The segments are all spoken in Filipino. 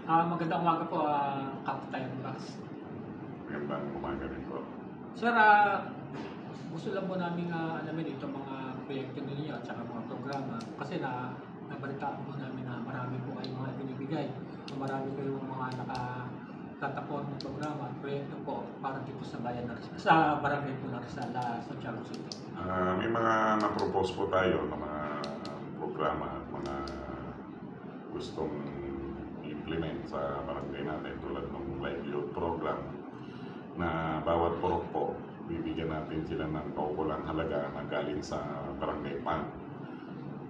Magandang umaga po, Captain Max. Magandang umaga rin po. Sir, gusto lang po namin alamin itong mga proyekto ninyo at saka mga programa kasi nabalitaan po namin na marami po kayong mga binibigay. Marami kayong mga nakatatapon ng programa at proyekto po para dito sa bayan sa barangay po ng Rizal, Santiago City. May mga na-propose po tayo ng mga programa at mga gustong implement sa barangay natin tulad ng livelihood program na bawat purok po bibigyan natin sila ng kaukulang halaga na galing sa barangay fund.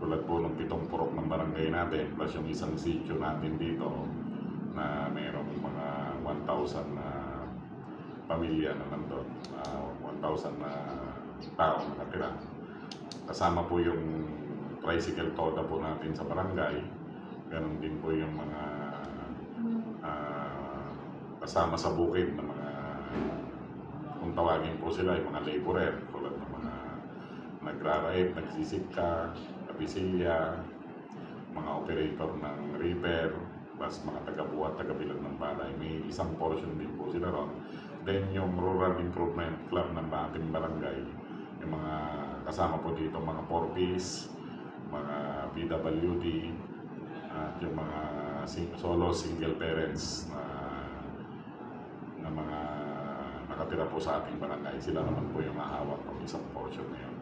Tulad po ng 7 purok ng barangay natin plus yung isang sitio natin dito na mayroong mga 1,000 na pamilya na nandun, 1,000 na tao nakatira. Kasama po yung tricycle toda po natin sa barangay. Ganon din po yung mga kasama sa bukid na mga, kung tawagin po sila, yung mga laborer tulad ng mga nagra-rape, nagsisikka, kapisilya, mga operator ng repair, plus mga taga-buhat, taga-bilad ng balay. May isang portion din po sila ron. Then yung Rural Improvement Club ng ating barangay, yung mga kasama po dito, mga 4Ps, mga PWD, at yung mga solo single parents na mga nakatira po sa ating barangay. Sila naman po yung hahawak ng isang portion na yun.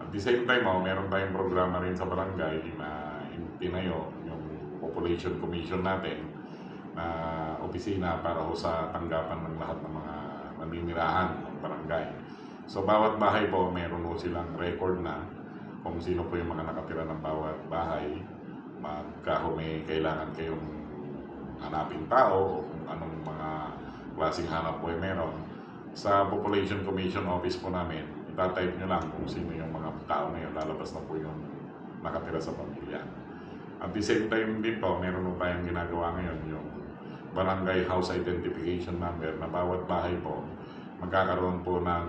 At the same time, meron tayong programa rin sa barangay na tinayo yung Population Commission natin na opisina para ho sa tanggapan ng lahat ng mga naninirahan ng barangay. So bawat bahay po, meron ho silang record na kung sino po yung mga nakatira ng bawat bahay, magka may kailangan kayong hanapin tao o kung anong mga klaseng hanap po ay meron. Sa Population Commission Office po namin, itatype nyo lang kung sino yung mga tao na yun, lalabas na po yung nakatira sa pamilya. At the same time din po, meron po tayong ginagawa ngayon, yung Barangay House Identification Number na bawat bahay po, magkakaroon po ng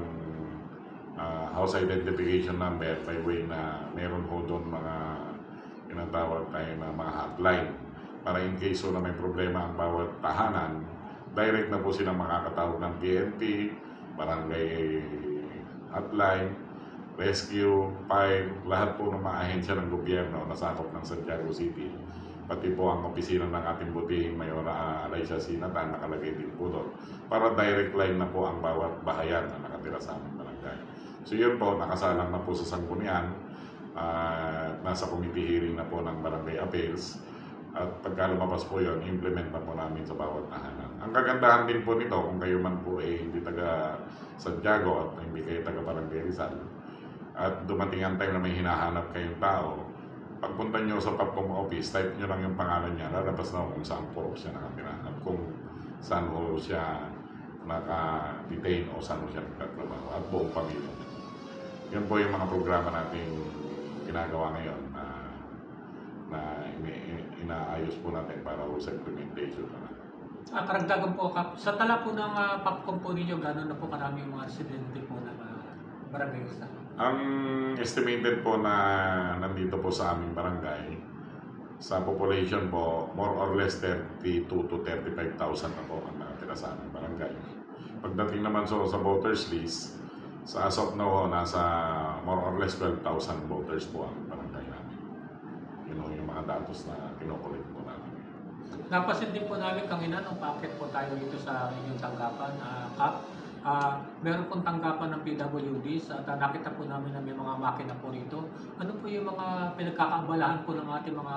House Identification Number by way na meron po doon mga tinatawag tayo na mga hotline para in case na may problema ang bawat tahanan, direct na po silang makakatawag ng PNP, barangay hotline, rescue, fire, lahat po ng mga ahensya ng gobyerno na sakop ng Santiago City. Pati po ang opisina ng ating butihing Mayora Alaysia Sinatan nakalagay din po doon para direct line na po ang bawat bahayan na nakatira sa aming barangay. So yun po, nakasalang na po sa sanggunian, nasa committee hearing na po ng Barangay Appeals. At pagka lumabas po yun, implement na po namin sa bawat tahanan. Ang kagandahan din po nito, kung kayo man po hindi taga Santiago at hindi kayo taga Barangay Rizal, at dumating ang time na may hinahanap kayong tao, pagpunta nyo sa POPCOM office, type nyo lang yung pangalan niya, lalabas na kung saan po siya nakatira at kung saan po siya naka-detain o saan po siya nagtatrabaho at buong pamilya. Yun po yung mga programa natin ginagawa ngayon na inaayos po natin para sa implementation. Karagdagan po, sa tala po ng POPCOM po ninyo, gano'n na po karami yung mga residente po ng barangay Rizal? Ang estimated po na nandito po sa aming barangay, sa population po, more or less 32 to 35,000 na po ang nakatira sa aming barangay. Pagdating naman sa voters list, sa as of now, nasa more or less 12,000 voters po ang barangay namin. Yun yung mga datos na kinokolekt po namin. Napasin din po namin kanina nung packet po tayo dito sa inyong tanggapan, Kap. Meron pong tanggapan ng PWDs at nakita po namin na may mga makina po rito. Ano po yung mga pinagkakaabalahan po ng ating mga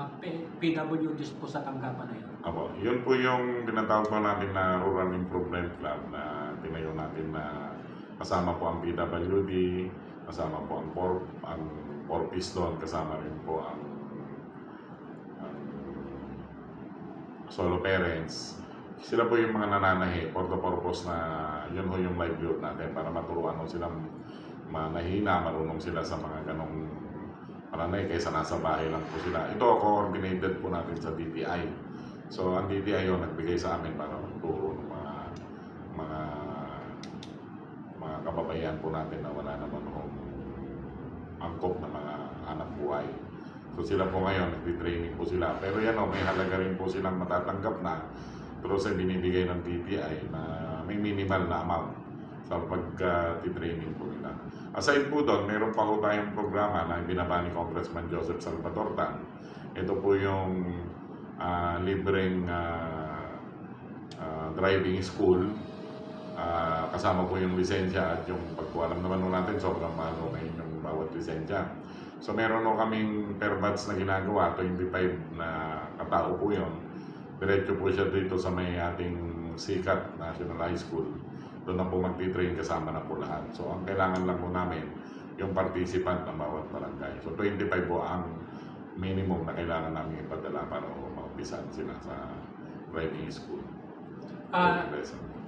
PWDs po sa tanggapan na yun? Apo, yun po yung tinatawag po natin na Rural Improvement Club na tinayo natin na kasama po ang PWD, kasama po ang 4Ps doon, kasama rin po ang solo parents. Sila po yung mga nananahi for the purpose na yun ho yung livelihood natin para maturuan ho silang manahina, marunong sila sa mga ganong pananay kaysa nasa bahay lang po sila. Ito coordinated po natin sa DTI. So ang DTI yun nagbigay sa amin para magturo ng mga kababayan po natin na wala naman hong angkop na mga anak buhay. So sila po ngayon, nagtitraining po sila. Pero yan o, may halaga rin po silang matatanggap na pero sa binibigay ng TTI na may minimal na amount sa pagka-training po nila. Aside po doon, meron pa po tayong programa na binaba ni Congressman Joseph Salvador Tan. Ito po yung libreng driving school. Kasama po yung lisensya at yung pagkualam naman natin, sobrang mahal ngayon yung bawat lisensya. So meron po kaming per batch na ginagawa, 25 na katao po yun. Diretso po siya dito sa may ating sikat National High School. Doon na po magti-train kasama na po lahat. So ang kailangan lang po namin, yung participant ng bawat barangay. So 25 po ang minimum na kailangan namin ipadala para maumpisan sila sa driving school.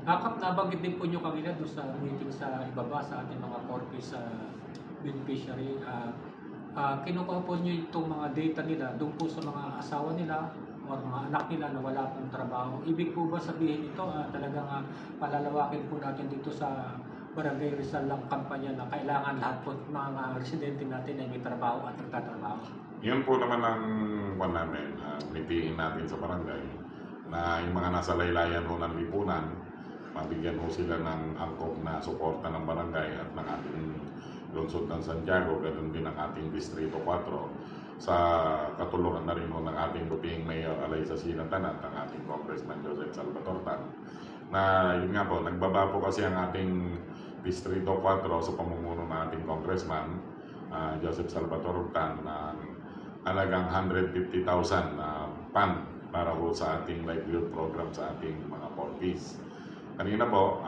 Nakap nabanggit din po nyo kanina doon sa meeting sa ibaba sa ating mga corpus sa beneficiary. Kinukuha po nyo itong mga data nila doon po sa mga asawa nila o mga anak nila na wala pong trabaho. Ibig po ba sabihin ito talagang palalawakin po natin dito sa Barangay Rizal lang kampanya na kailangan lahat po mga residente natin ay may trabaho at nagtatrabaho? Yun po naman ang namin, nitiin natin sa barangay na yung mga nasa laylayan ho ng lipunan, mabigyan ho sila ng angkop na suporta ng barangay at ng ating lungsod ng Santiago, ganoon din ang ating Distrito 4 sa katulungan na rin ho ng ating butihing Mayor Alaysa Sinatan at ang ating Congressman Joseph Salvador Tan. Na yun nga po, nagbaba po kasi ang ating Distrito 4 sa pamumuno ng ating Congressman Joseph Salvador Tan ng halagang 150,000 fund para po sa ating livelihood program sa ating mga porkies. Kanina po,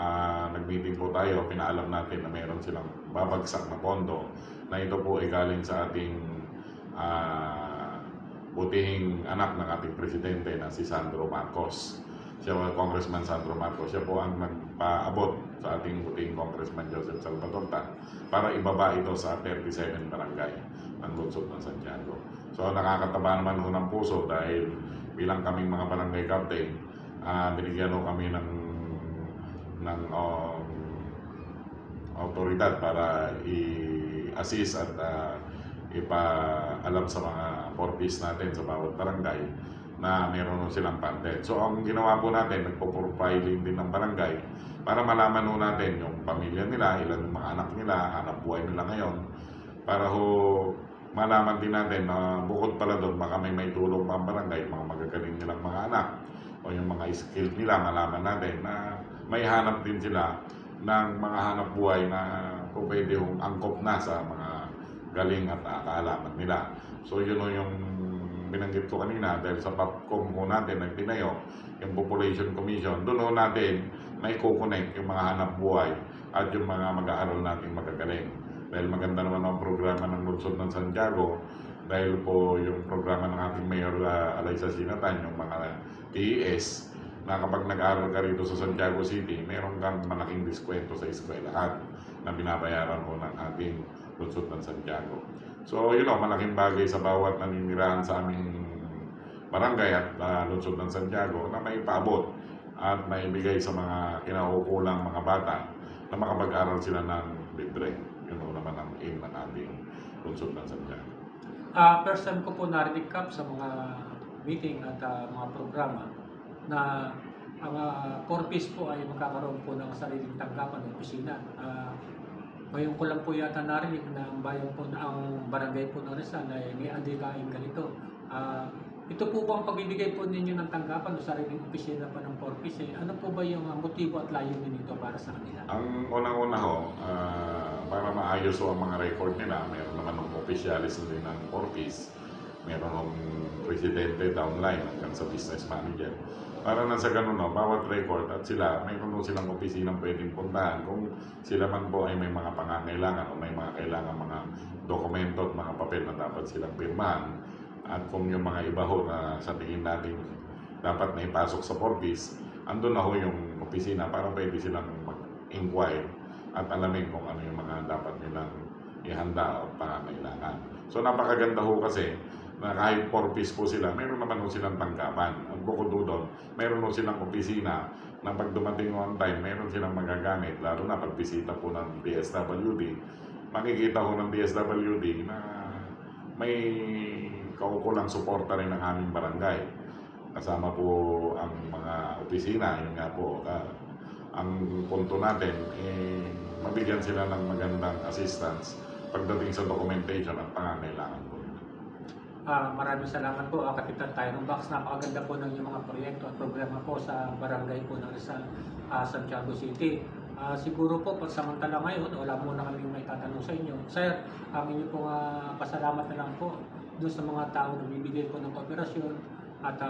nag-meeting po tayo, pinaalam natin na mayroon silang babagsak na pondo na ito po ay galing sa ating butihing anak ng ating presidente na si Sandro Marcos. Siya, Congressman Sandro Marcos, siya po ang nagpaabot sa ating butihing Congressman Joseph Salvador Tan para ibaba ito sa 37 barangay ng lungsod ng Santiago. So nakakataba naman ho ng puso dahil bilang kaming mga barangay captain, binigyan ho kami ng autoridad para i-assist at ipaalam sa mga porkies natin sa bawat barangay na meron silang content. So ang ginawa po natin, nagpo-profiling din ng barangay para malaman ho natin yung pamilya nila, ilan yung mga anak nila, hanap buhay nila ngayon, para ho malaman din natin na bukod pala doon, baka may tulong pa ang barangay, mga magagaling nilang mga anak o yung mga skill nila, malaman natin na may hanap din sila ng mga hanap buhay na kung pwede yung angkop na sa mga galing at kaalaman nila. So yun o yung binanggit ko kanina dahil sa PAPCOM ho natin na tinayo, yung Population Commission, doon ho natin may kukonect yung mga hanap buhay at yung mga mag-aaral natin magagaling. Dahil maganda naman ang programa ng lungsod ng Santiago, dahil po yung programa ng ating Mayor Alaysa Sinatan, yung mga TES, na kapag nag-aaral ka rito sa Santiago City, meron kang malaking diskwento sa eskwelahan na binabayaran ho ng ating lungsod ng Santiago. So yun o, malaking bagay sa bawat naninirahan sa aming barangay at lungsod ng Santiago na may paabot at may bigay sa mga kinaukulang mga bata na makapag-aral sila ng libre. Yun o naman ang aim ng ating lungsod ng Santiago. First time ko po narinig Kap sa mga meeting at mga programa na ang porkies po ay magkakaroon po ng sariling tanggapan ng opisina. Ngayon ko lang po yata narinig na ang bayan po, ang barangay po ng Rizal ay may adikain ganito. Ito po ba ang pagbibigay po ninyo ng tanggapan o sariling opisina pa ng porkies? Ano po ba yung motibo at layunin nito para sa kanila? Ang unang-una ho, para maayos ho ang mga record nila, meron naman ng opisyalis din ng porkies, meron ng presidente downline hanggang sa business manager. Para na sa ganun, no, bawat record at sila, mayroon po silang opisinang pwedeng puntahan kung sila man po ay may mga pangangailangan o may mga kailangan mga dokumento at mga papel na dapat silang pirmahan. At kung yung mga iba ho na sa tingin natin dapat na ipasok sa porkies, andun na ho yung opisina para pwede silang mag-inquire at alamin kung ano yung mga dapat nilang ihanda o pangangailangan. So napakaganda ho kasi na kahit porkies po sila, meron naman ho silang tanggapan. At bukod doon, meron ho silang opisina na pag dumating on time, meron silang magagamit, lalo na pag bisita po ng DSWD, makikita ho ng DSWD na may kaukulang suporta rin ng aming barangay. Kasama po ang mga opisina, yun nga po, ang punto natin, mabigyan sila ng magandang assistance pagdating sa documentation at pangangailangan po. Maraming salamat po, Kapitan Tyrone Bax. Napakaganda po ng inyong mga proyekto at programa po sa barangay po ng Rizal, Santiago City. Siguro po, pagsamantala ngayon, wala muna kaming may tatanong sa inyo. Sir, ang inyo pong pasalamat na lang po doon sa mga tao na bibigay po ng kooperasyon at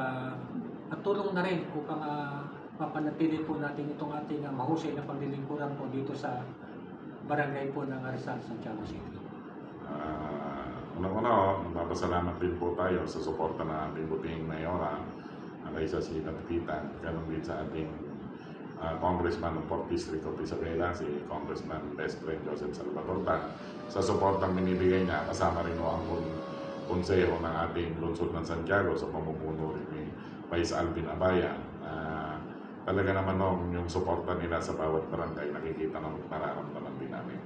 tulong na rin upang mapanatili po natin itong ating mahusay na paglilingkuran po dito sa barangay po ng Rizal, Santiago City. Una-una, magpapasalamat din po tayo sa suporta ng ating buting mayora, kaysa si Kapitan, ganun din sa ating Congressman ng 4th District of Isabela, si Congressman Best Friend Joseph Salvador Tan, sa suportang minibigay niya, kasama rin ang konseho ng ating lungsod ng Santiago sa pamumuno rin ni Vice Alvin Abaya. Talaga naman yung suporta nila sa bawat barangay, nakikita ng nararamdaman din namin.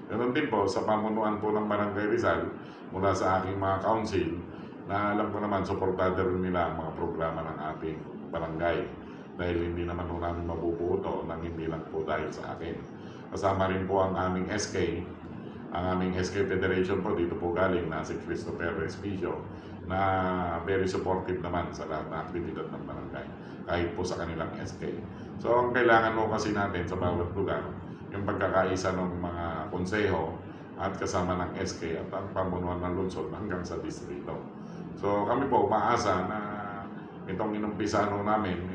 Ganun din po sa pamunuan po ng Barangay Rizal, mula sa aking mga council, na alam ko naman suportado rin nila ang mga programa ng ating barangay. Dahil hindi naman po namin mabubuo ito nang hindi lang po dahil sa akin. Kasama rin po ang aming SK, ang aming SK Federation po, dito po galing na si Christopher Respicio, na very supportive naman sa lahat ng aktibidad ng barangay, kahit po sa kanilang SK. So ang kailangan mo kasi natin sa bawat lugar, yung pagkakaisa ng mga konseho at kasama ng SK at ang pamunuan ng lungsod hanggang sa distrito. So kami po umaasa na itong inumpisan namin,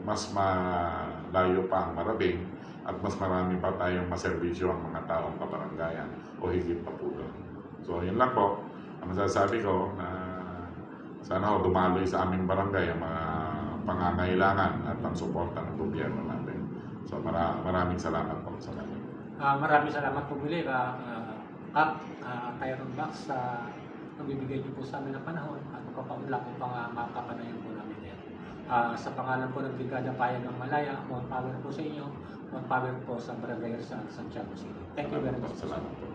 mas malayo pa ang marating at mas marami pa tayong maserbisyo ang mga taong kabarangayan o higit pa po doon. So yun lang po ang masasabi ko, na sana dumaloy sa aming barangay ang mga pangangailangan at ang suporta ng gobyerno natin. So maraming salamat po sa kanya. Maraming salamat po muli, Tyrone Bax, sa pagbibigay niyo po sa amin ng panahon at magpapaunlak upang makapanayan po namin yan. Sa pangalan po ng Brigada Bayan ng Malaya, more power po sa inyo, more power po sa Barangay Rizal, Santiago City. Thank you very much. Salamat po.